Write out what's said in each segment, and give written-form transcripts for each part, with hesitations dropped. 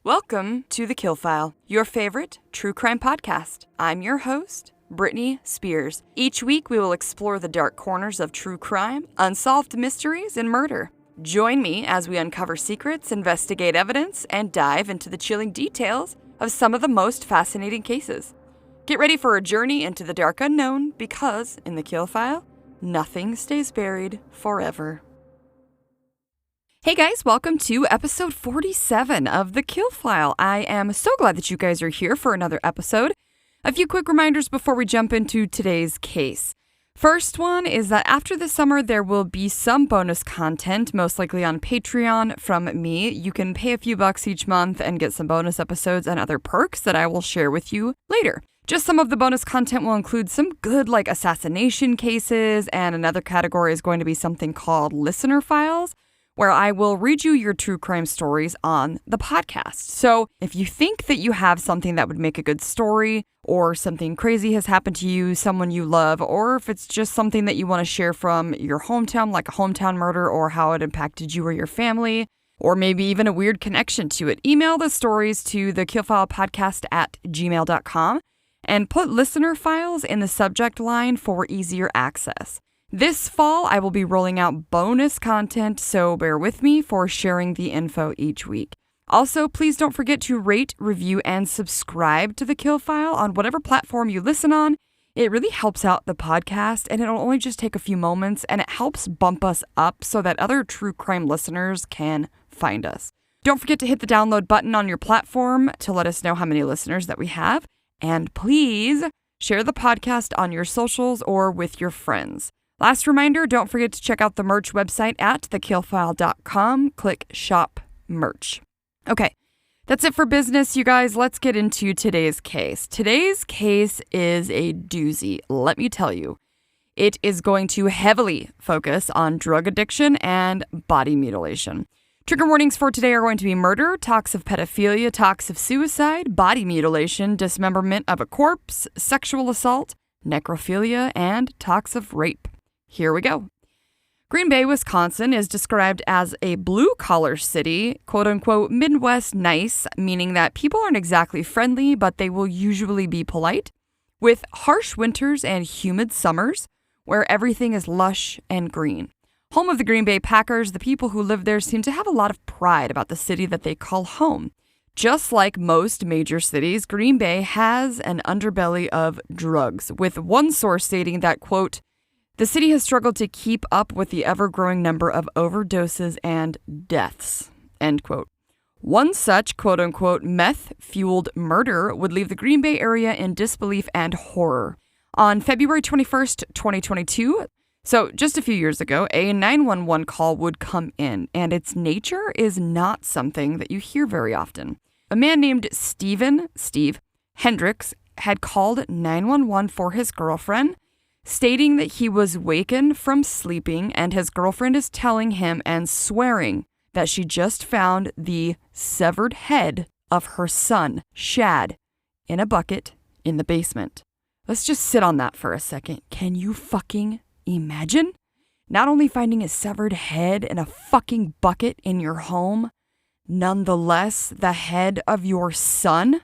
Welcome to TheKillFile, your favorite true crime podcast. I'm your host, Brittany Spears. Each week, we will explore the dark corners of true crime, unsolved mysteries, and murder. Join me as we uncover secrets, investigate evidence, and dive into the chilling details of some of the most fascinating cases. Get ready for a journey into the dark unknown because, in TheKillFile, nothing stays buried forever. Hey guys, welcome to episode 47 of TheKillFile. I am so glad that you guys are here for another episode. A few quick reminders before we jump into today's case. First one is that after the summer, there will be some bonus content, most likely on Patreon from me. You can pay a few bucks each month and get some bonus episodes and other perks that I will share with you later. Just some of the bonus content will include some good assassination cases, and another category is going to be something called listener files, where I will read you your true crime stories on the podcast. So if you think that you have something that would make a good story, or something crazy has happened to you, someone you love, or if it's just something that you want to share from your hometown, like a hometown murder or how it impacted you or your family, or maybe even a weird connection to it, email the stories to thekillfilepodcast@gmail.com and put listener files in the subject line for easier access. This fall, I will be rolling out bonus content, so bear with me for sharing the info each week. Also, please don't forget to rate, review, and subscribe to TheKillFile on whatever platform you listen on. It really helps out the podcast, and it'll only just take a few moments, and it helps bump us up so that other true crime listeners can find us. Don't forget to hit the download button on your platform to let us know how many listeners that we have. And please share the podcast on your socials or with your friends. Last reminder, don't forget to check out the merch website at thekillfile.com. Click Shop Merch. Okay, that's it for business, you guys. Let's get into today's case. Today's case is a doozy, let me tell you. It is going to heavily focus on drug addiction and body mutilation. Trigger warnings for today are going to be murder, talks of pedophilia, talks of suicide, body mutilation, dismemberment of a corpse, sexual assault, necrophilia, and talks of rape. Here we go. Green Bay, Wisconsin is described as a blue-collar city, quote-unquote Midwest nice, meaning that people aren't exactly friendly, but they will usually be polite, with harsh winters and humid summers, where everything is lush and green. Home of the Green Bay Packers, the people who live there seem to have a lot of pride about the city that they call home. Just like most major cities, Green Bay has an underbelly of drugs, with one source stating that, quote, the city has struggled to keep up with the ever-growing number of overdoses and deaths, end quote. One such, quote-unquote, meth-fueled murder would leave the Green Bay area in disbelief and horror. On February 21st, 2022, so just a few years ago, a 911 call would come in, and its nature is not something that you hear very often. A man named Steve Hendricks had called 911 for his girlfriend, stating that he was wakened from sleeping and his girlfriend is telling him and swearing that she just found the severed head of her son, Shad, in a bucket in the basement. Let's just sit on that for a second. Can you fucking imagine? Not only finding a severed head in a fucking bucket in your home, nonetheless, the head of your son?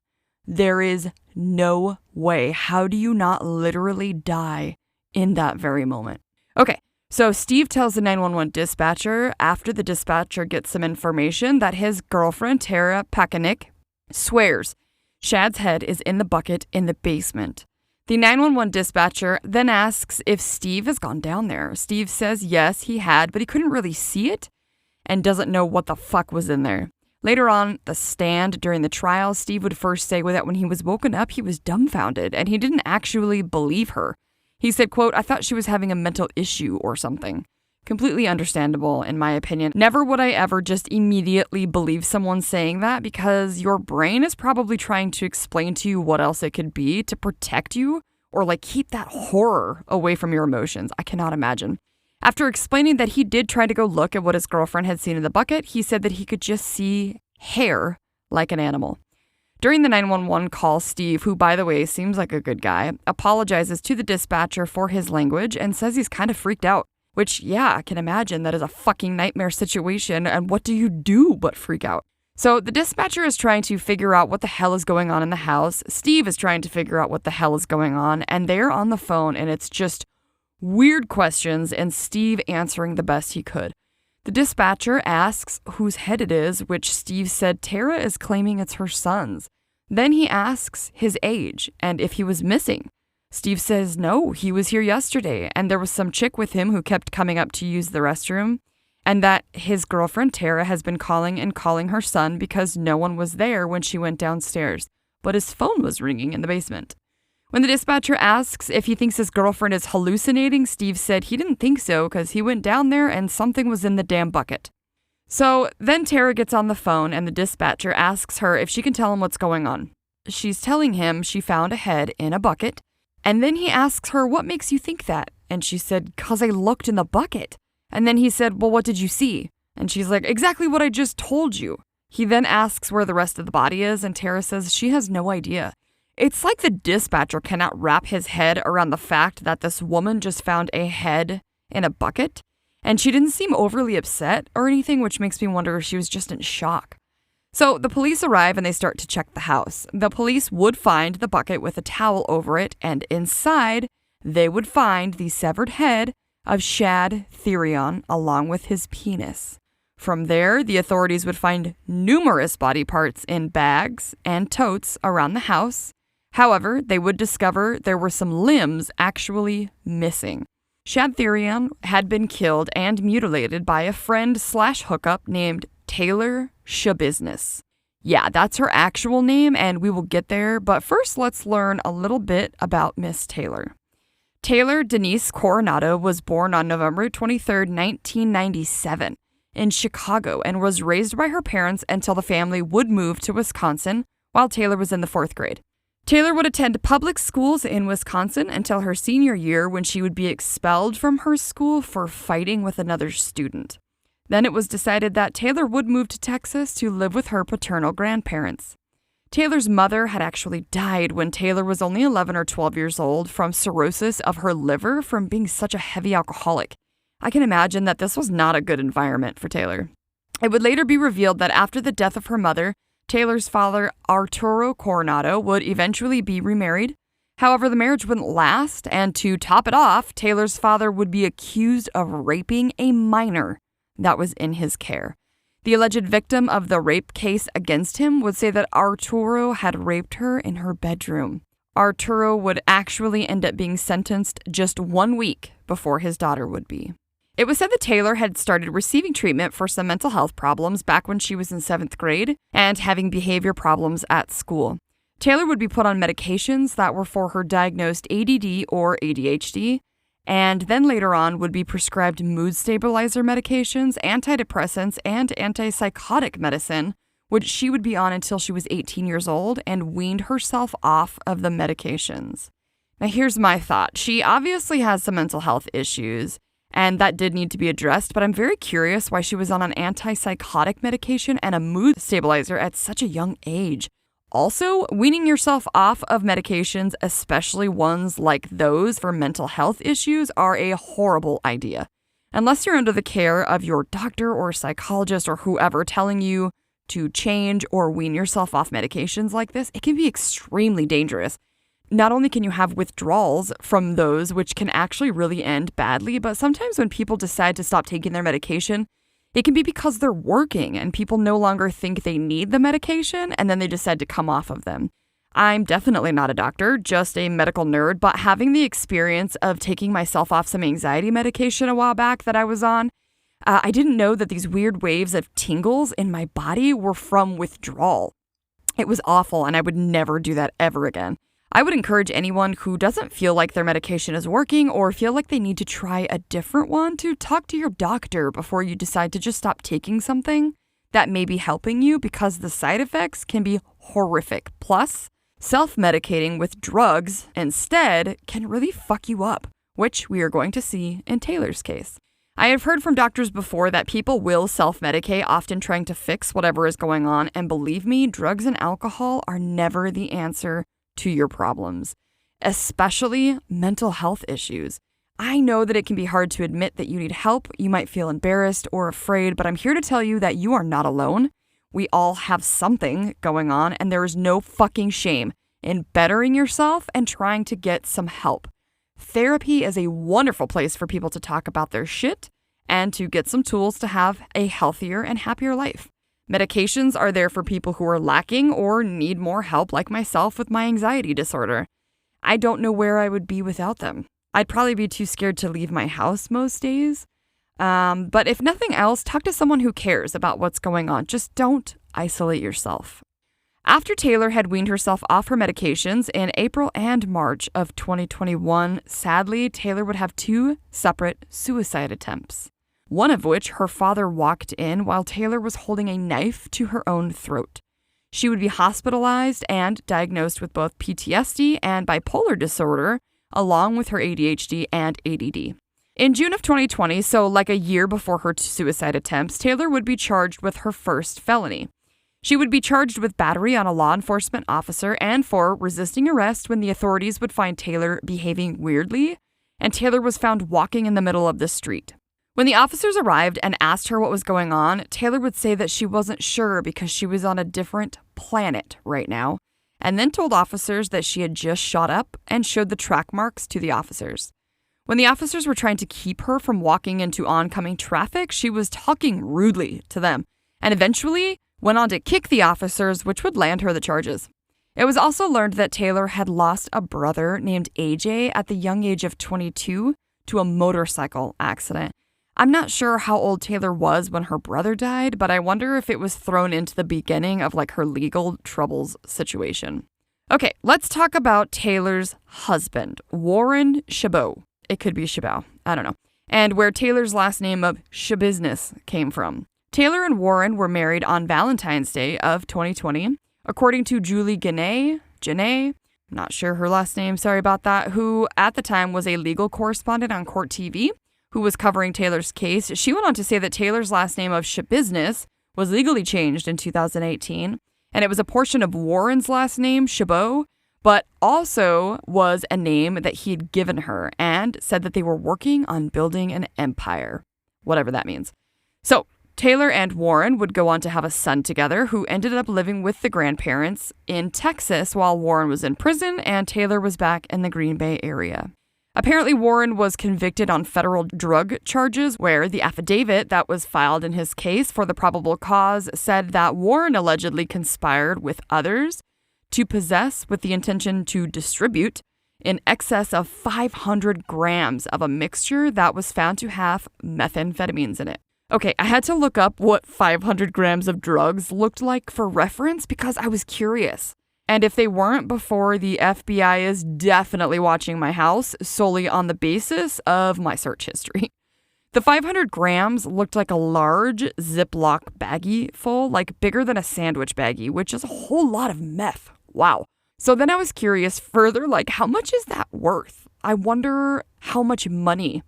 There is no way. How do you not literally die in that very moment? Okay, so Steve tells the 911 dispatcher after the dispatcher gets some information that his girlfriend, Tara Pakanik, swears Shad's head is in the bucket in the basement. The 911 dispatcher then asks if Steve has gone down there. Steve says yes, he had, but he couldn't really see it and doesn't know what the fuck was in there. Later on the stand during the trial, Steve would first say that when he was woken up, he was dumbfounded and he didn't actually believe her. He said, quote, I thought she was having a mental issue or something. Completely understandable, in my opinion. Never would I ever just immediately believe someone saying that because your brain is probably trying to explain to you what else it could be to protect you or keep that horror away from your emotions. I cannot imagine. After explaining that he did try to go look at what his girlfriend had seen in the bucket, he said that he could just see hair like an animal. During the 911 call, Steve, who by the way seems like a good guy, apologizes to the dispatcher for his language and says he's kind of freaked out. Which, yeah, I can imagine that is a fucking nightmare situation, and what do you do but freak out? So the dispatcher is trying to figure out what the hell is going on in the house. Steve is trying to figure out what the hell is going on, and they're on the phone, and it's just weird questions, and Steve answering the best he could. The dispatcher asks whose head it is, which Steve said Tara is claiming it's her son's. Then he asks his age and if he was missing. Steve says no, he was here yesterday, and there was some chick with him who kept coming up to use the restroom, and that his girlfriend Tara has been calling her son because no one was there when she went downstairs, but his phone was ringing in the basement. When the dispatcher asks if he thinks his girlfriend is hallucinating, Steve said he didn't think so because he went down there and something was in the damn bucket. So then Tara gets on the phone and the dispatcher asks her if she can tell him what's going on. She's telling him she found a head in a bucket, and then he asks her, "What makes you think that?" And she said, "'Cause I looked in the bucket." And then he said, "Well, what did you see?" And she's like, "Exactly what I just told you." He then asks where the rest of the body is, and Tara says she has no idea. It's like the dispatcher cannot wrap his head around the fact that this woman just found a head in a bucket, and she didn't seem overly upset or anything, which makes me wonder if she was just in shock. So the police arrive and they start to check the house. The police would find the bucket with a towel over it, and inside they would find the severed head of Shad Thyrion along with his penis. From there, the authorities would find numerous body parts in bags and totes around the house. However, they would discover there were some limbs actually missing. Shad Thyrion had been killed and mutilated by a friend/hookup named Taylor Schabusiness. Yeah, that's her actual name, and we will get there, but first let's learn a little bit about Miss Taylor. Taylor Denise Coronado was born on November 23, 1997, in Chicago, and was raised by her parents until the family would move to Wisconsin while Taylor was in the 4th grade. Taylor would attend public schools in Wisconsin until her senior year, when she would be expelled from her school for fighting with another student. Then it was decided that Taylor would move to Texas to live with her paternal grandparents. Taylor's mother had actually died when Taylor was only 11 or 12 years old from cirrhosis of her liver from being such a heavy alcoholic. I can imagine that this was not a good environment for Taylor. It would later be revealed that after the death of her mother, Taylor's father, Arturo Coronado, would eventually be remarried. However, the marriage wouldn't last, and to top it off, Taylor's father would be accused of raping a minor that was in his care. The alleged victim of the rape case against him would say that Arturo had raped her in her bedroom. Arturo would actually end up being sentenced just 1 week before his daughter would be. It was said that Taylor had started receiving treatment for some mental health problems back when she was in 7th grade and having behavior problems at school. Taylor would be put on medications that were for her diagnosed ADD or ADHD, and then later on would be prescribed mood stabilizer medications, antidepressants, and antipsychotic medicine, which she would be on until she was 18 years old and weaned herself off of the medications. Now here's my thought. She obviously has some mental health issues, and that did need to be addressed, but I'm very curious why she was on an antipsychotic medication and a mood stabilizer at such a young age. Also, weaning yourself off of medications, especially ones like those for mental health issues, are a horrible idea. Unless you're under the care of your doctor or psychologist or whoever telling you to change or wean yourself off medications like this, it can be extremely dangerous. Not only can you have withdrawals from those, which can actually really end badly, but sometimes when people decide to stop taking their medication, it can be because they're working and people no longer think they need the medication, and then they decide to come off of them. I'm definitely not a doctor, just a medical nerd, but having the experience of taking myself off some anxiety medication a while back that I was on, I didn't know that these weird waves of tingles in my body were from withdrawal. It was awful, and I would never do that ever again. I would encourage anyone who doesn't feel like their medication is working or feel like they need to try a different one to talk to your doctor before you decide to just stop taking something that may be helping you, because the side effects can be horrific. Plus, self-medicating with drugs instead can really fuck you up, which we are going to see in Taylor's case. I have heard from doctors before that people will self-medicate, often trying to fix whatever is going on, and believe me, drugs and alcohol are never the answer to your problems, especially mental health issues. I know that it can be hard to admit that you need help. You might feel embarrassed or afraid, but I'm here to tell you that you are not alone. We all have something going on, and there is no fucking shame in bettering yourself and trying to get some help. Therapy is a wonderful place for people to talk about their shit and to get some tools to have a healthier and happier life. Medications are there for people who are lacking or need more help, like myself with my anxiety disorder. I don't know where I would be without them. I'd probably be too scared to leave my house most days. But if nothing else, talk to someone who cares about what's going on. Just don't isolate yourself. After Taylor had weaned herself off her medications in April and March of 2021, sadly, Taylor would have 2 separate suicide attempts, one of which her father walked in while Taylor was holding a knife to her own throat. She would be hospitalized and diagnosed with both PTSD and bipolar disorder, along with her ADHD and ADD. In June of 2020, so like a year before her suicide attempts, Taylor would be charged with her first felony. She would be charged with battery on a law enforcement officer and for resisting arrest when the authorities would find Taylor behaving weirdly, and Taylor was found walking in the middle of the street. When the officers arrived and asked her what was going on, Taylor would say that she wasn't sure because she was on a different planet right now, and then told officers that she had just shot up and showed the track marks to the officers. When the officers were trying to keep her from walking into oncoming traffic, she was talking rudely to them, and eventually went on to kick the officers, which would land her the charges. It was also learned that Taylor had lost a brother named AJ at the young age of 22 to a motorcycle accident. I'm not sure how old Taylor was when her brother died, but I wonder if it was thrown into the beginning of like her legal troubles situation. Okay, let's talk about Taylor's husband, Warren Chabot. It could be Chabot, I don't know. And where Taylor's last name of Schabusiness came from. Taylor and Warren were married on Valentine's Day of 2020, according to Julie Janae, not sure her last name, sorry about that, who at the time was a legal correspondent on Court TV, who was covering Taylor's case. She went on to say that Taylor's last name of Schabusiness was legally changed in 2018, and it was a portion of Warren's last name, Chabot, but also was a name that he'd given her, and said that they were working on building an empire, whatever that means. So Taylor and Warren would go on to have a son together who ended up living with the grandparents in Texas while Warren was in prison and Taylor was back in the Green Bay area. Apparently, Warren was convicted on federal drug charges where the affidavit that was filed in his case for the probable cause said that Warren allegedly conspired with others to possess with the intention to distribute in excess of 500 grams of a mixture that was found to have methamphetamines in it. Okay, I had to look up what 500 grams of drugs looked like for reference because I was curious. And if they weren't before, the FBI is definitely watching my house solely on the basis of my search history. The 500 grams looked like a large Ziploc baggie full, like bigger than a sandwich baggie, which is a whole lot of meth. Wow. So then I was curious further, like how much is that worth? I wonder how much money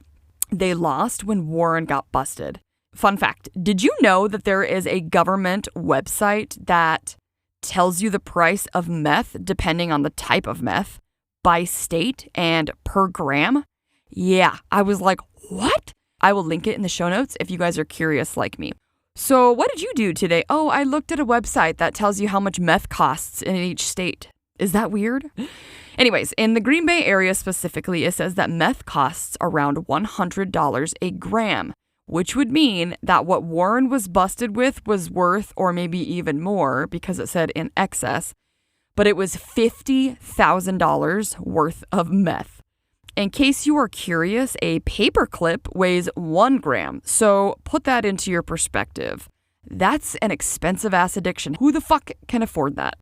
they lost when Warren got busted. Fun fact, did you know that there is a government website that tells you the price of meth depending on the type of meth by state and per gram? Yeah, I was like, what? I will link it in the show notes if you guys are curious like me. So what did you do today? Oh, I looked at a website that tells you how much meth costs in each state. Is that weird? Anyways, in the Green Bay area specifically, it says that meth costs around $100 a gram, which would mean that what Warren was busted with was worth, or maybe even more, because it said in excess, but it was $50,000 worth of meth. In case you are curious, a paperclip weighs 1 gram, so put that into your perspective. That's an expensive-ass addiction. Who the fuck can afford that?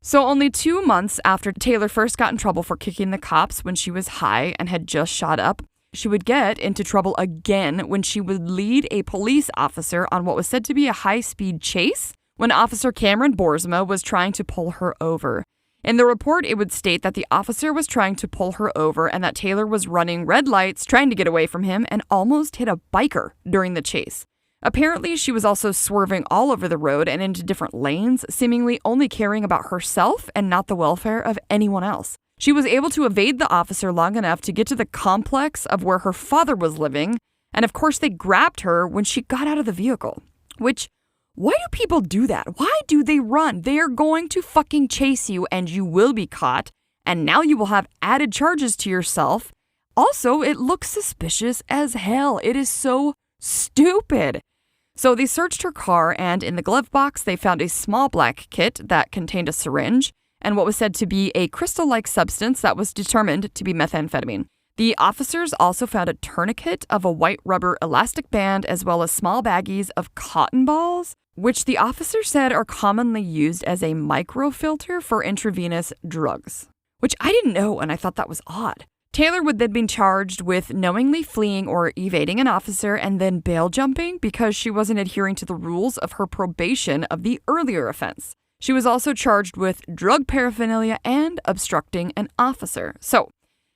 So only 2 months after Taylor first got in trouble for kicking the cops when she was high and had just shot up, she would get into trouble again when she would lead a police officer on what was said to be a high-speed chase when Officer Cameron Boersma was trying to pull her over. In the report, it would state that the officer was trying to pull her over and that Taylor was running red lights, trying to get away from him, and almost hit a biker during the chase. Apparently, she was also swerving all over the road and into different lanes, seemingly only caring about herself and not the welfare of anyone else. She was able to evade the officer long enough to get to the complex of where her father was living, and of course they grabbed her when she got out of the vehicle. Which, Why do people do that? Why do they run? They are going to fucking chase you and you will be caught. And now you will have added charges to yourself. Also, it looks suspicious as hell. It is so stupid. So they searched her car, and in the glove box, they found a small black kit that contained a syringe and what was said to be a crystal-like substance that was determined to be methamphetamine. The officers also found a tourniquet of a white rubber elastic band as well as small baggies of cotton balls, which the officer said are commonly used as a microfilter for intravenous drugs, which I didn't know, and I thought that was odd. Taylor would then be charged with knowingly fleeing or evading an officer and then bail jumping because she wasn't adhering to the rules of her probation of the earlier offense. She was also charged with drug paraphernalia and obstructing an officer. So,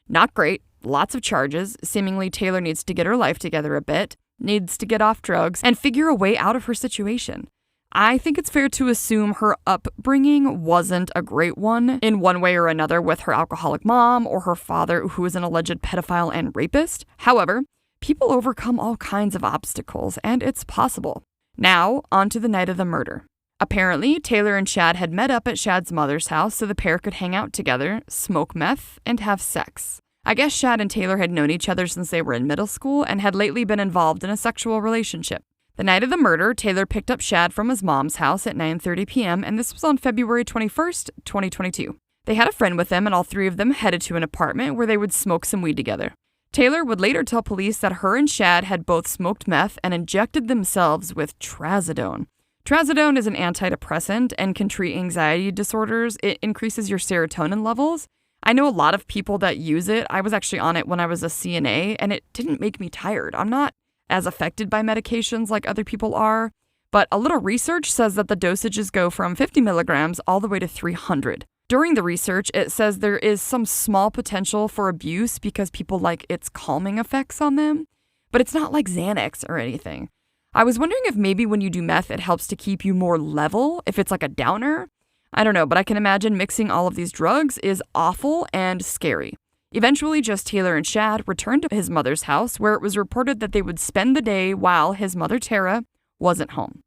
not great. Lots of charges. Seemingly, Taylor needs to get her life together a bit, needs to get off drugs, and figure a way out of her situation. I think it's fair to assume her upbringing wasn't a great one in one way or another with her alcoholic mom or her father, who is an alleged pedophile and rapist. However, people overcome all kinds of obstacles, and it's possible. Now, on to the night of the murder. Apparently, Taylor and Shad had met up at Shad's mother's house so the pair could hang out together, smoke meth, and have sex. I guess Shad and Taylor had known each other since they were in middle school and had lately been involved in a sexual relationship. The night of the murder, Taylor picked up Shad from his mom's house at 9:30 p.m., and this was on February 21st, 2022. They had a friend with them, and all three of them headed to an apartment where they would smoke some weed together. Taylor would later tell police that her and Shad had both smoked meth and injected themselves with trazodone. Trazodone is an antidepressant and can treat anxiety disorders. It increases your serotonin levels. I know a lot of people that use it. I was actually on it when I was a CNA, and it didn't make me tired. I'm not as affected by medications like other people are, but a little research says that the dosages go from 50 milligrams all the way to 300. During the research, it says there is some small potential for abuse because people like its calming effects on them, but it's not like Xanax or anything. I was wondering if maybe when you do meth, it helps to keep you more level, if it's like a downer. I don't know, but I can imagine mixing all of these drugs is awful and scary. Eventually, just Taylor and Shad returned to his mother's house, where it was reported that they would spend the day while his mother, Tara, wasn't home.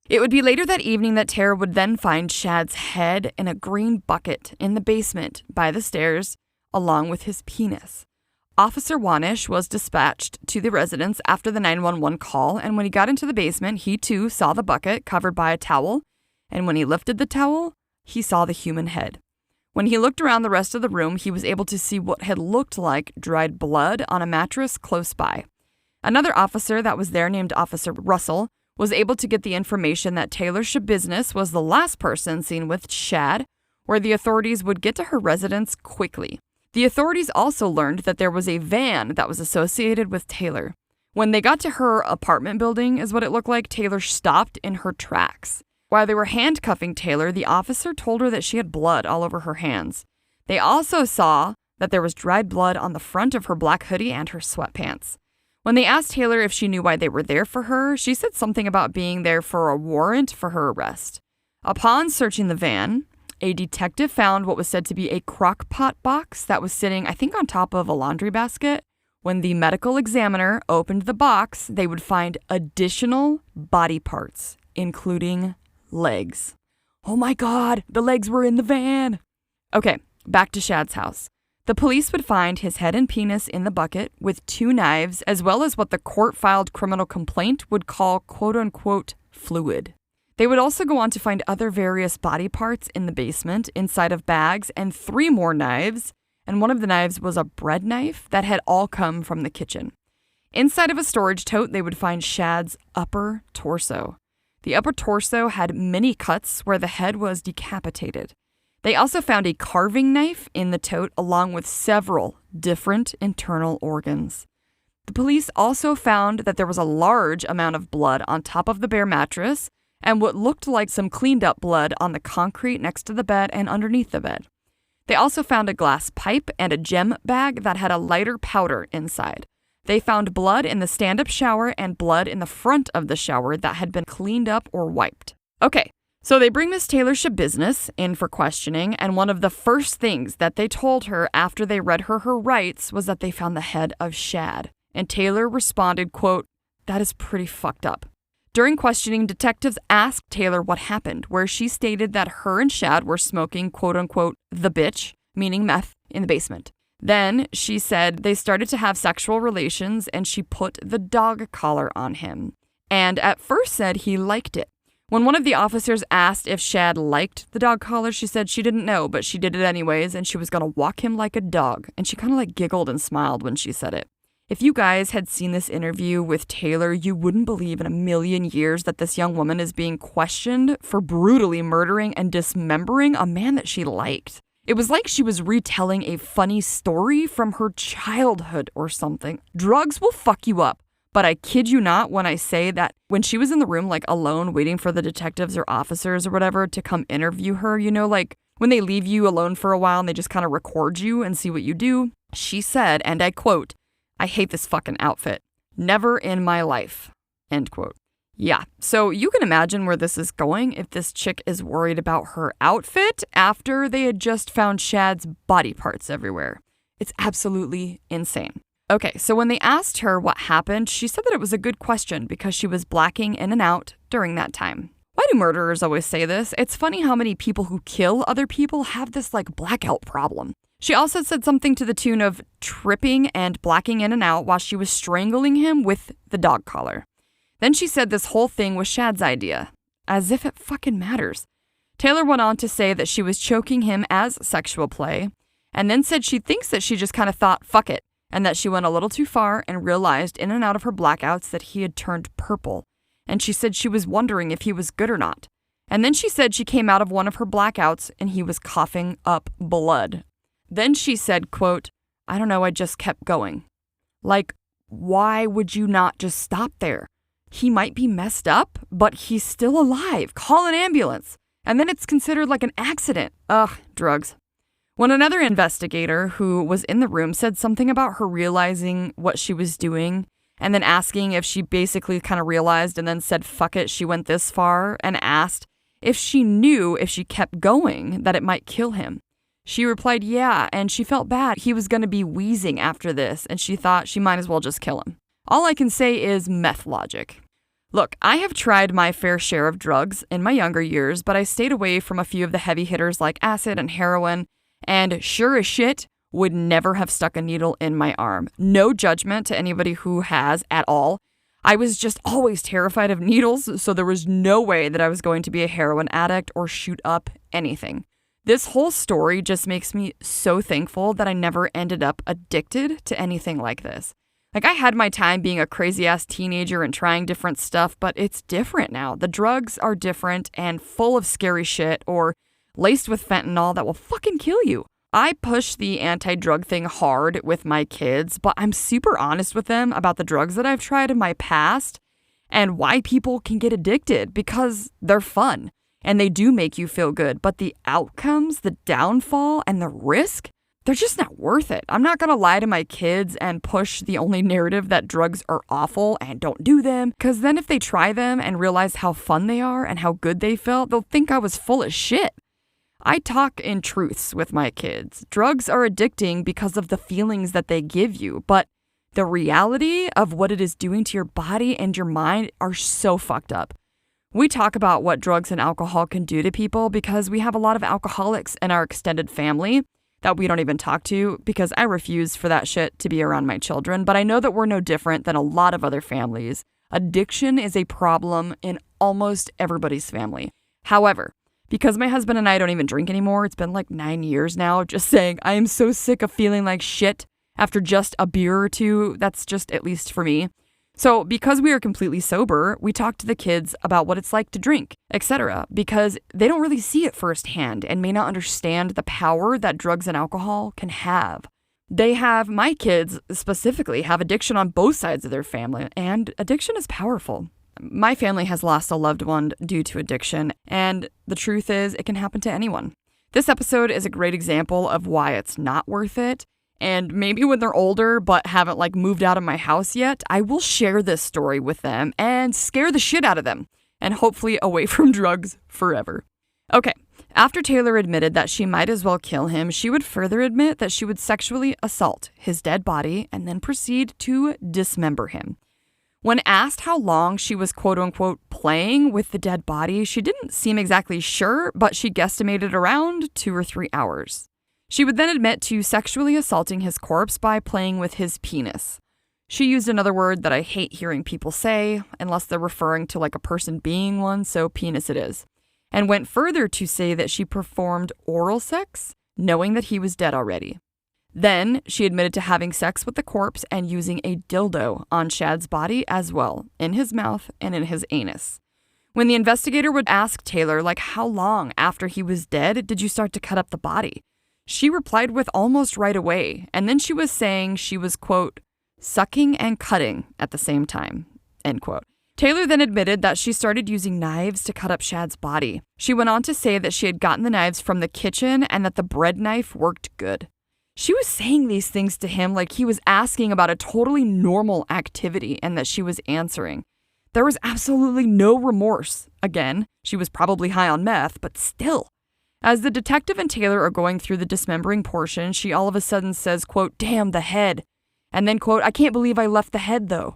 It would be later that evening that Tara would then find Shad's head in a green bucket in the basement by the stairs, along with his penis. Officer Wanish was dispatched to the residence after the 911 call, and when he got into the basement, he too saw the bucket covered by a towel, and when he lifted the towel, he saw the human head. When he looked around the rest of the room, he was able to see what had looked like dried blood on a mattress close by. Another officer that was there, named Officer Russell, was able to get the information that Taylor Schabusiness was the last person seen with Shad, where the authorities would get to her residence quickly. The authorities also learned that there was a van that was associated with Taylor. When they got to her apartment building, is what it looked like, Taylor stopped in her tracks. While they were handcuffing Taylor, the officer told her that she had blood all over her hands. They also saw that there was dried blood on the front of her black hoodie and her sweatpants. When they asked Taylor if she knew why they were there for her, she said something about being there for a warrant for her arrest. Upon searching the van, a detective found what was said to be a crock pot box that was sitting, I think, on top of a laundry basket. When the medical examiner opened the box, they would find additional body parts, including legs. Oh my God, the legs were in the van. Okay, back to Shad's house. The police would find his head and penis in the bucket with 2 knives, as well as what the court-filed criminal complaint would call quote-unquote fluid. They would also go on to find other various body parts in the basement, inside of bags, and 3 more knives, and one of the knives was a bread knife that had all come from the kitchen. Inside of a storage tote, they would find Shad's upper torso. The upper torso had many cuts where the head was decapitated. They also found a carving knife in the tote along with several different internal organs. The police also found that there was a large amount of blood on top of the bare mattress and what looked like some cleaned up blood on the concrete next to the bed and underneath the bed. They also found a glass pipe and a gem bag that had a lighter powder inside. They found blood in the stand-up shower and blood in the front of the shower that had been cleaned up or wiped. Okay, so they bring Miss Taylor Schabusiness in for questioning, and one of the first things that they told her after they read her rights was that they found the head of Shad. And Taylor responded, quote, "That is pretty fucked up." During questioning, detectives asked Taylor what happened, where she stated that her and Shad were smoking quote-unquote the bitch, meaning meth, in the basement. Then she said they started to have sexual relations and she put the dog collar on him, and at first said he liked it. When one of the officers asked if Shad liked the dog collar, she said she didn't know, but she did it anyways, and she was going to walk him like a dog, and she kind of like giggled and smiled when she said it. If you guys had seen this interview with Taylor, you wouldn't believe in a million years that this young woman is being questioned for brutally murdering and dismembering a man that she liked. It was like she was retelling a funny story from her childhood or something. Drugs will fuck you up, but I kid you not when I say that when she was in the room, like alone, waiting for the detectives or officers or whatever to come interview her, you know, like when they leave you alone for a while and they just kind of record you and see what you do, she said, and I quote, "I hate this fucking outfit. Never in my life." End quote. Yeah, so you can imagine where this is going if this chick is worried about her outfit after they had just found Shad's body parts everywhere. It's absolutely insane. Okay, so when they asked her what happened, she said that it was a good question because she was blacking in and out during that time. Why do murderers always say this? It's funny how many people who kill other people have this like blackout problem. She also said something to the tune of tripping and blacking in and out while she was strangling him with the dog collar. Then she said this whole thing was Shad's idea, as if it fucking matters. Taylor went on to say that she was choking him as sexual play, and then said she thinks that she just kind of thought, fuck it, and that she went a little too far and realized in and out of her blackouts that he had turned purple. And she said she was wondering if he was good or not. And then she said she came out of one of her blackouts and he was coughing up blood. Then she said, quote, "I don't know, I just kept going." Like, why would you not just stop there? He might be messed up, but he's still alive. Call an ambulance. And then it's considered like an accident. Ugh, drugs. When another investigator who was in the room said something about her realizing what she was doing and then asking if she basically kind of realized and then said, fuck it, she went this far, and asked if she knew if she kept going that it might kill him. She replied, yeah, and she felt bad. He was going to be wheezing after this, and she thought she might as well just kill him. All I can say is meth logic. Look, I have tried my fair share of drugs in my younger years, but I stayed away from a few of the heavy hitters like acid and heroin, and sure as shit, would never have stuck a needle in my arm. No judgment to anybody who has at all. I was just always terrified of needles, so there was no way that I was going to be a heroin addict or shoot up anything. This whole story just makes me so thankful that I never ended up addicted to anything like this. Like, I had my time being a crazy-ass teenager and trying different stuff, but it's different now. The drugs are different and full of scary shit or laced with fentanyl that will fucking kill you. I push the anti-drug thing hard with my kids, but I'm super honest with them about the drugs that I've tried in my past and why people can get addicted, because they're fun and they do make you feel good. But the outcomes, the downfall, and the risk, they're just not worth it. I'm not going to lie to my kids and push the only narrative that drugs are awful and don't do them, because then if they try them and realize how fun they are and how good they felt, they'll think I was full of shit. I talk in truths with my kids. Drugs are addicting because of the feelings that they give you, but the reality of what it is doing to your body and your mind are so fucked up. We talk about what drugs and alcohol can do to people because we have a lot of alcoholics in our extended family that we don't even talk to, because I refuse for that shit to be around my children. But I know that we're no different than a lot of other families. Addiction is a problem in almost everybody's family. However, because my husband and I don't even drink anymore, it's been like 9 years now, just saying I am so sick of feeling like shit after just a beer or two. That's just, at least for me. So because we are completely sober, we talk to the kids about what it's like to drink, etc., because they don't really see it firsthand and may not understand the power that drugs and alcohol can have. My kids specifically have addiction on both sides of their family, and addiction is powerful. My family has lost a loved one due to addiction, and the truth is it can happen to anyone. This episode is a great example of why it's not worth it. And maybe when they're older but haven't moved out of my house yet, I will share this story with them and scare the shit out of them, and hopefully away from drugs forever. Okay, after Taylor admitted that she might as well kill him, she would further admit that she would sexually assault his dead body and then proceed to dismember him. When asked how long she was quote-unquote playing with the dead body, she didn't seem exactly sure, but she guesstimated around 2 or 3 hours. She would then admit to sexually assaulting his corpse by playing with his penis. She used another word that I hate hearing people say, unless they're referring to like a person being one, so penis it is, and went further to say that she performed oral sex, knowing that he was dead already. Then, she admitted to having sex with the corpse and using a dildo on Shad's body as well, in his mouth and in his anus. When the investigator would ask Taylor, like, how long after he was dead did you start to cut up the body? She replied with almost right away, and then she was saying she was, quote, sucking and cutting at the same time, end quote. Taylor then admitted that she started using knives to cut up Shad's body. She went on to say that she had gotten the knives from the kitchen and that the bread knife worked good. She was saying these things to him like he was asking about a totally normal activity and that she was answering. There was absolutely no remorse. Again, she was probably high on meth, but still. As the detective and Taylor are going through the dismembering portion, she all of a sudden says, quote, damn, the head. And then, quote, I can't believe I left the head, though.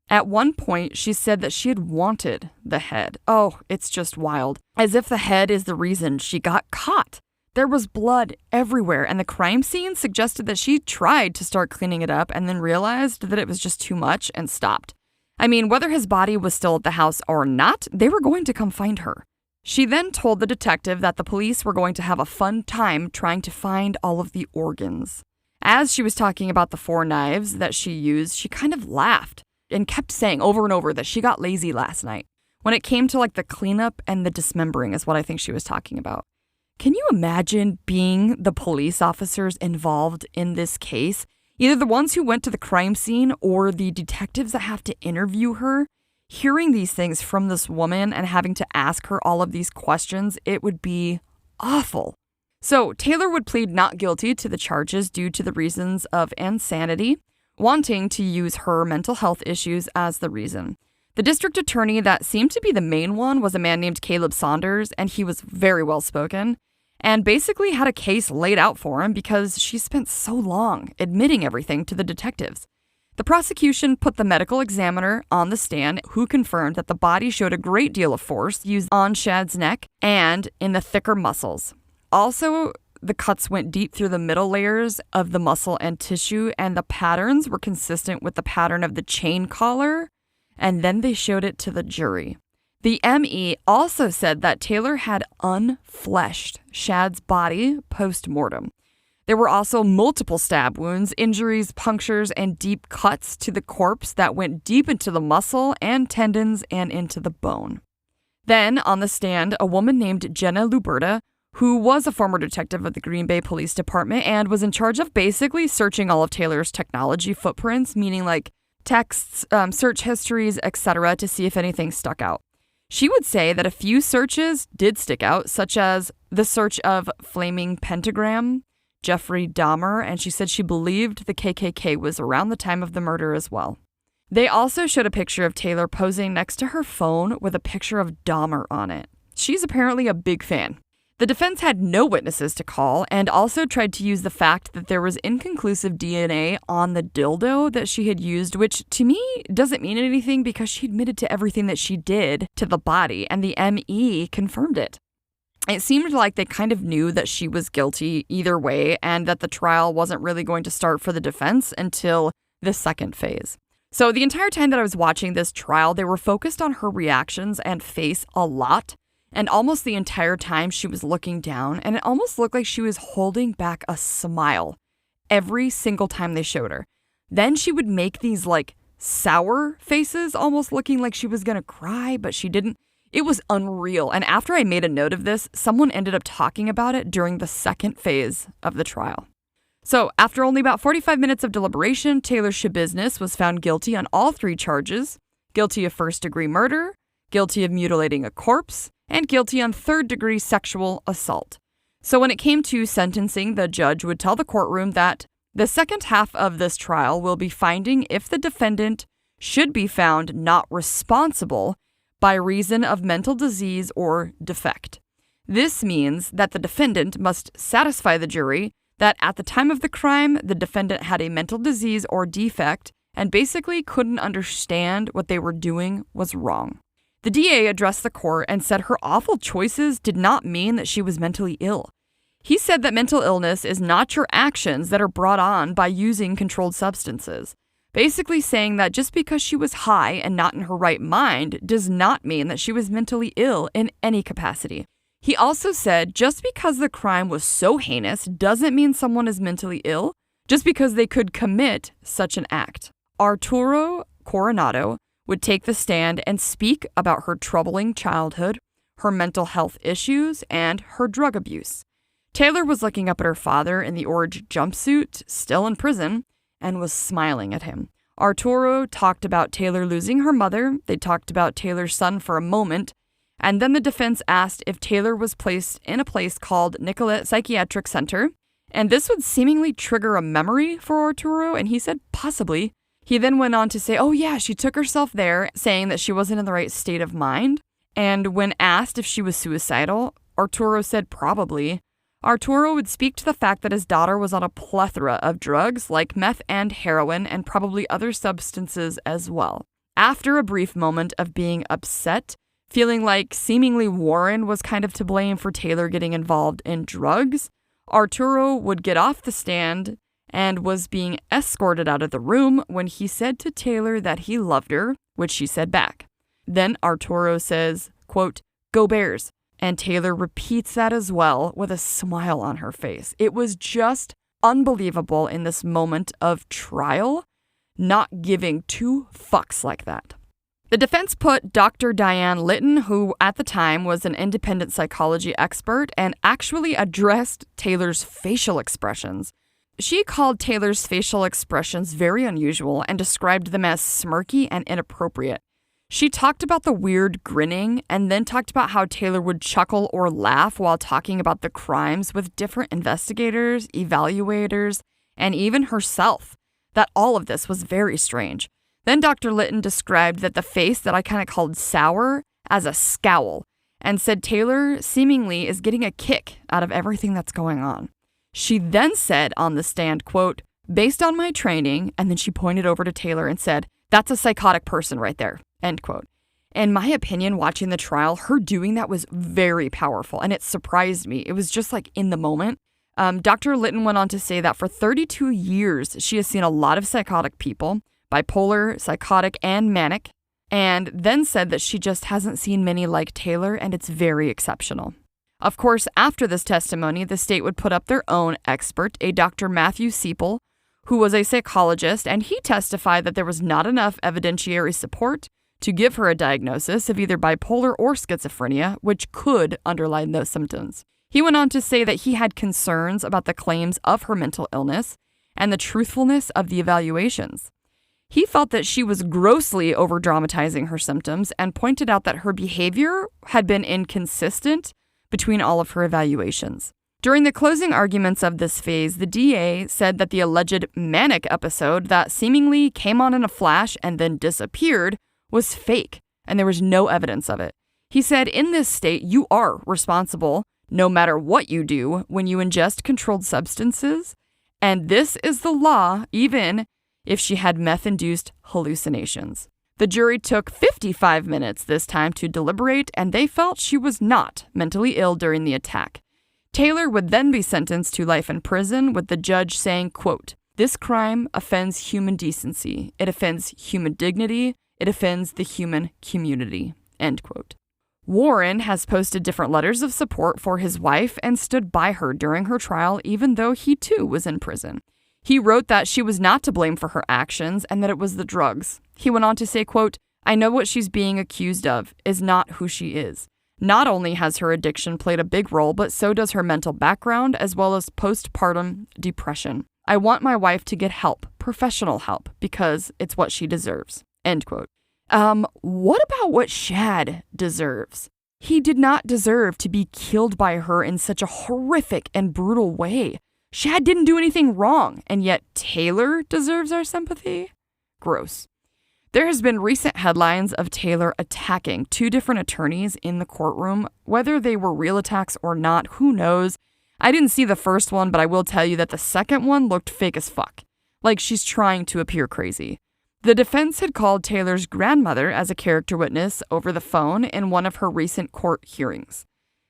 At one point, she said that she had wanted the head. Oh, it's just wild. As if the head is the reason she got caught. There was blood everywhere, and the crime scene suggested that she tried to start cleaning it up and then realized that it was just too much and stopped. I mean, whether his body was still at the house or not, they were going to come find her. She then told the detective that the police were going to have a fun time trying to find all of the organs. As she was talking about the 4 knives that she used, she kind of laughed and kept saying over and over that she got lazy last night. When it came to like the cleanup and the dismembering is what I think she was talking about. Can you imagine being the police officers involved in this case? Either the ones who went to the crime scene or the detectives that have to interview her? Hearing these things from this woman and having to ask her all of these questions, it would be awful. So Taylor would plead not guilty to the charges due to the reasons of insanity, wanting to use her mental health issues as the reason. The district attorney that seemed to be the main one was a man named Caleb Saunders, and he was very well spoken and basically had a case laid out for him because she spent so long admitting everything to the detectives. The prosecution put the medical examiner on the stand, who confirmed that the body showed a great deal of force used on Shad's neck and in the thicker muscles. Also, the cuts went deep through the middle layers of the muscle and tissue, and the patterns were consistent with the pattern of the chain collar, and then they showed it to the jury. The ME also said that Taylor had unfleshed Shad's body post-mortem. There were also multiple stab wounds, injuries, punctures, and deep cuts to the corpse that went deep into the muscle and tendons and into the bone. Then, on the stand, a woman named Jenna Luberta, who was a former detective of the Green Bay Police Department and was in charge of basically searching all of Taylor's technology footprints, meaning like texts, search histories, etc., to see if anything stuck out. She would say that a few searches did stick out, such as the search of Flaming Pentagram, Jeffrey Dahmer, and she said she believed the KKK was around the time of the murder as well. They also showed a picture of Taylor posing next to her phone with a picture of Dahmer on it. She's apparently a big fan. The defense had no witnesses to call and also tried to use the fact that there was inconclusive DNA on the dildo that she had used, which to me doesn't mean anything because she admitted to everything that she did to the body, and the ME confirmed it. It seemed like they kind of knew that she was guilty either way and that the trial wasn't really going to start for the defense until the second phase. So the entire time that I was watching this trial, they were focused on her reactions and face a lot. And almost the entire time she was looking down, and it almost looked like she was holding back a smile every single time they showed her. Then she would make these like sour faces, almost looking like she was gonna cry, but she didn't. It was unreal. And after I made a note of this, someone ended up talking about it during the second phase of the trial. So after only about 45 minutes of deliberation, Taylor Schabusiness was found guilty on all 3 charges: guilty of first-degree murder, guilty of mutilating a corpse, and guilty on third-degree sexual assault. So when it came to sentencing, the judge would tell the courtroom that the second half of this trial will be finding if the defendant should be found not responsible by reason of mental disease or defect. This means that the defendant must satisfy the jury that at the time of the crime, the defendant had a mental disease or defect and basically couldn't understand what they were doing was wrong. The DA addressed the court and said her awful choices did not mean that she was mentally ill. He said that mental illness is not your actions that are brought on by using controlled substances, basically saying that just because she was high and not in her right mind does not mean that she was mentally ill in any capacity. He also said just because the crime was so heinous doesn't mean someone is mentally ill, just because they could commit such an act. Arturo Coronado would take the stand and speak about her troubling childhood, her mental health issues, and her drug abuse. Taylor was looking up at her father in the orange jumpsuit, still in prison, and was smiling at him. Arturo talked about Taylor losing her mother. They talked about Taylor's son for a moment, and then the defense asked if Taylor was placed in a place called Nicollet Psychiatric Center, and this would seemingly trigger a memory for Arturo, and he said possibly. He then went on to say, oh yeah, she took herself there, saying that she wasn't in the right state of mind, and when asked if she was suicidal, Arturo said probably. Arturo would speak to the fact that his daughter was on a plethora of drugs like meth and heroin and probably other substances as well. After a brief moment of being upset, feeling like seemingly Warren was kind of to blame for Taylor getting involved in drugs, Arturo would get off the stand and was being escorted out of the room when he said to Taylor that he loved her, which she said back. Then Arturo says, quote, "Go Bears." And Taylor repeats that as well with a smile on her face. It was just unbelievable in this moment of trial, not giving two fucks like that. The defense put Dr. Diane Litton, who at the time was an independent psychology expert, and actually addressed Taylor's facial expressions. She called Taylor's facial expressions very unusual and described them as smirky and inappropriate. She talked about the weird grinning and then talked about how Taylor would chuckle or laugh while talking about the crimes with different investigators, evaluators, and even herself. That all of this was very strange. Then Dr. Litton described that the face that I kind of called sour as a scowl and said Taylor seemingly is getting a kick out of everything that's going on. She then said on the stand, quote, "Based on my training," and then she pointed over to Taylor and said, "That's a psychotic person right there." End quote. In my opinion, watching the trial, her doing that was very powerful, and it surprised me. It was just like in the moment. Dr. Litton went on to say that for 32 years, she has seen a lot of psychotic people, bipolar, psychotic, and manic, and then said that she just hasn't seen many like Taylor, and it's very exceptional. Of course, after this testimony, the state would put up their own expert, a Dr. Matthew Seipel, who was a psychologist, and he testified that there was not enough evidentiary support to give her a diagnosis of either bipolar or schizophrenia, which could underlie those symptoms. He went on to say that he had concerns about the claims of her mental illness and the truthfulness of the evaluations. He felt that she was grossly over-dramatizing her symptoms and pointed out that her behavior had been inconsistent between all of her evaluations. During the closing arguments of this phase, the DA said that the alleged manic episode that seemingly came on in a flash and then disappeared was fake, and there was no evidence of it. He said, in this state, you are responsible, no matter what you do, when you ingest controlled substances, and this is the law, even if she had meth-induced hallucinations. The jury took 55 minutes this time to deliberate, and they felt she was not mentally ill during the attack. Taylor would then be sentenced to life in prison, with the judge saying, quote, "This crime offends human decency. It offends human dignity. It offends the human community." End quote. Warren has posted different letters of support for his wife and stood by her during her trial, even though he too was in prison. He wrote that she was not to blame for her actions and that it was the drugs. He went on to say, quote, "I know what she's being accused of is not who she is. Not only has her addiction played a big role, but so does her mental background as well as postpartum depression. I want my wife to get help, professional help, because it's what she deserves." End quote. What about what Shad deserves? He did not deserve to be killed by her in such a horrific and brutal way. Shad didn't do anything wrong, and yet Taylor deserves our sympathy? Gross. There has been recent headlines of Taylor attacking two different attorneys in the courtroom. Whether they were real attacks or not, who knows? I didn't see the first one, but I will tell you that the second one looked fake as fuck. Like she's trying to appear crazy. The defense had called Taylor's grandmother as a character witness over the phone in one of her recent court hearings.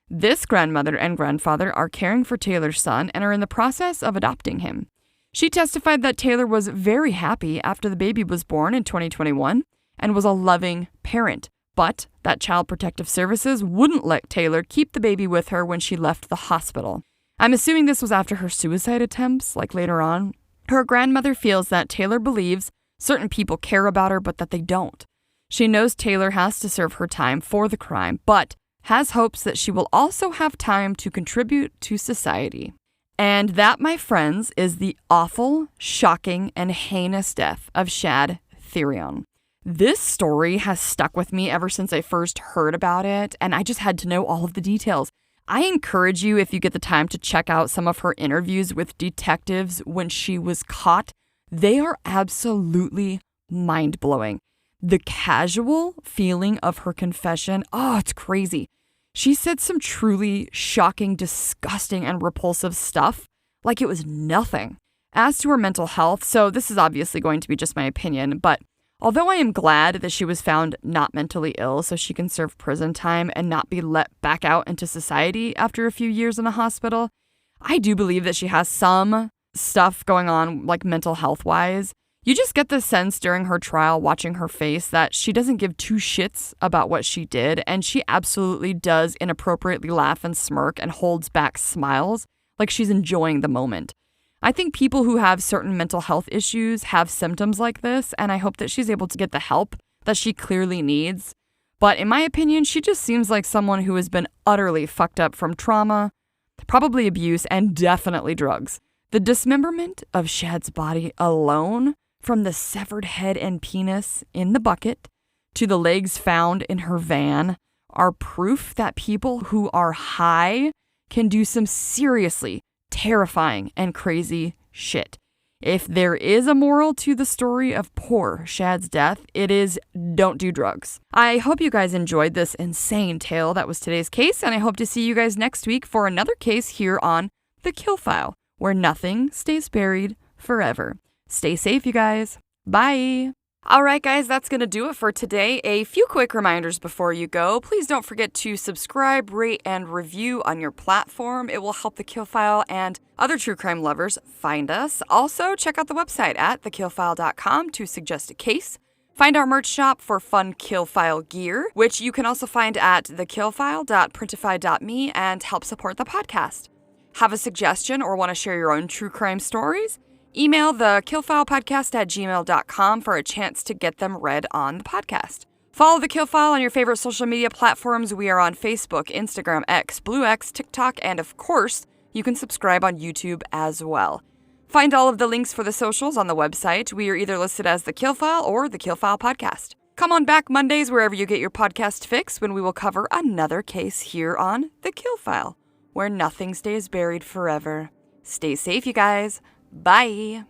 This grandmother and grandfather are caring for Taylor's son and are in the process of adopting him. She testified that Taylor was very happy after the baby was born in 2021 and was a loving parent, but that Child Protective Services wouldn't let Taylor keep the baby with her when she left the hospital. I'm assuming this was after her suicide attempts, like later on. Her grandmother feels that Taylor believes certain people care about her, but that they don't. She knows Taylor has to serve her time for the crime, but has hopes that she will also have time to contribute to society. And that, my friends, is the awful, shocking, and heinous death of Shad Thyrion. This story has stuck with me ever since I first heard about it, and I just had to know all of the details. I encourage you, if you get the time, to check out some of her interviews with detectives when she was caught. They are absolutely mind-blowing. The casual feeling of her confession, it's crazy. She said some truly shocking, disgusting, and repulsive stuff, like it was nothing. As to her mental health, so this is obviously going to be just my opinion, but although I am glad that she was found not mentally ill so she can serve prison time and not be let back out into society after a few years in a hospital, I do believe that she has some stuff going on, like mental health-wise. You just get the sense during her trial, watching her face, that she doesn't give two shits about what she did, and she absolutely does inappropriately laugh and smirk and holds back smiles like she's enjoying the moment. I think people who have certain mental health issues have symptoms like this, and I hope that she's able to get the help that she clearly needs. But in my opinion, she just seems like someone who has been utterly fucked up from trauma, probably abuse, and definitely drugs. The dismemberment of Shad's body alone, from the severed head and penis in the bucket to the legs found in her van, are proof that people who are high can do some seriously terrifying and crazy shit. If there is a moral to the story of poor Shad's death, it is don't do drugs. I hope you guys enjoyed this insane tale that was today's case, and I hope to see you guys next week for another case here on The Kill File, where nothing stays buried forever. Stay safe, you guys. Bye. All right, guys, that's going to do it for today. A few quick reminders before you go. Please don't forget to subscribe, rate, and review on your platform. It will help The Kill File and other true crime lovers find us. Also, check out the website at TheKillFile.com to suggest a case. Find our merch shop for fun Kill File gear, which you can also find at thekillfile.printify.me, and help support the podcast. Have a suggestion or want to share your own true crime stories? Email thekillfilepodcast@gmail.com for a chance to get them read on the podcast. Follow The Kill File on your favorite social media platforms. We are on Facebook, Instagram, X, Blue X, TikTok, and of course, you can subscribe on YouTube as well. Find all of the links for the socials on the website. We are either listed as The Kill File or The Kill File Podcast. Come on back Mondays wherever you get your podcast fix, when we will cover another case here on The Kill File, where nothing stays buried forever. Stay safe, you guys. Bye.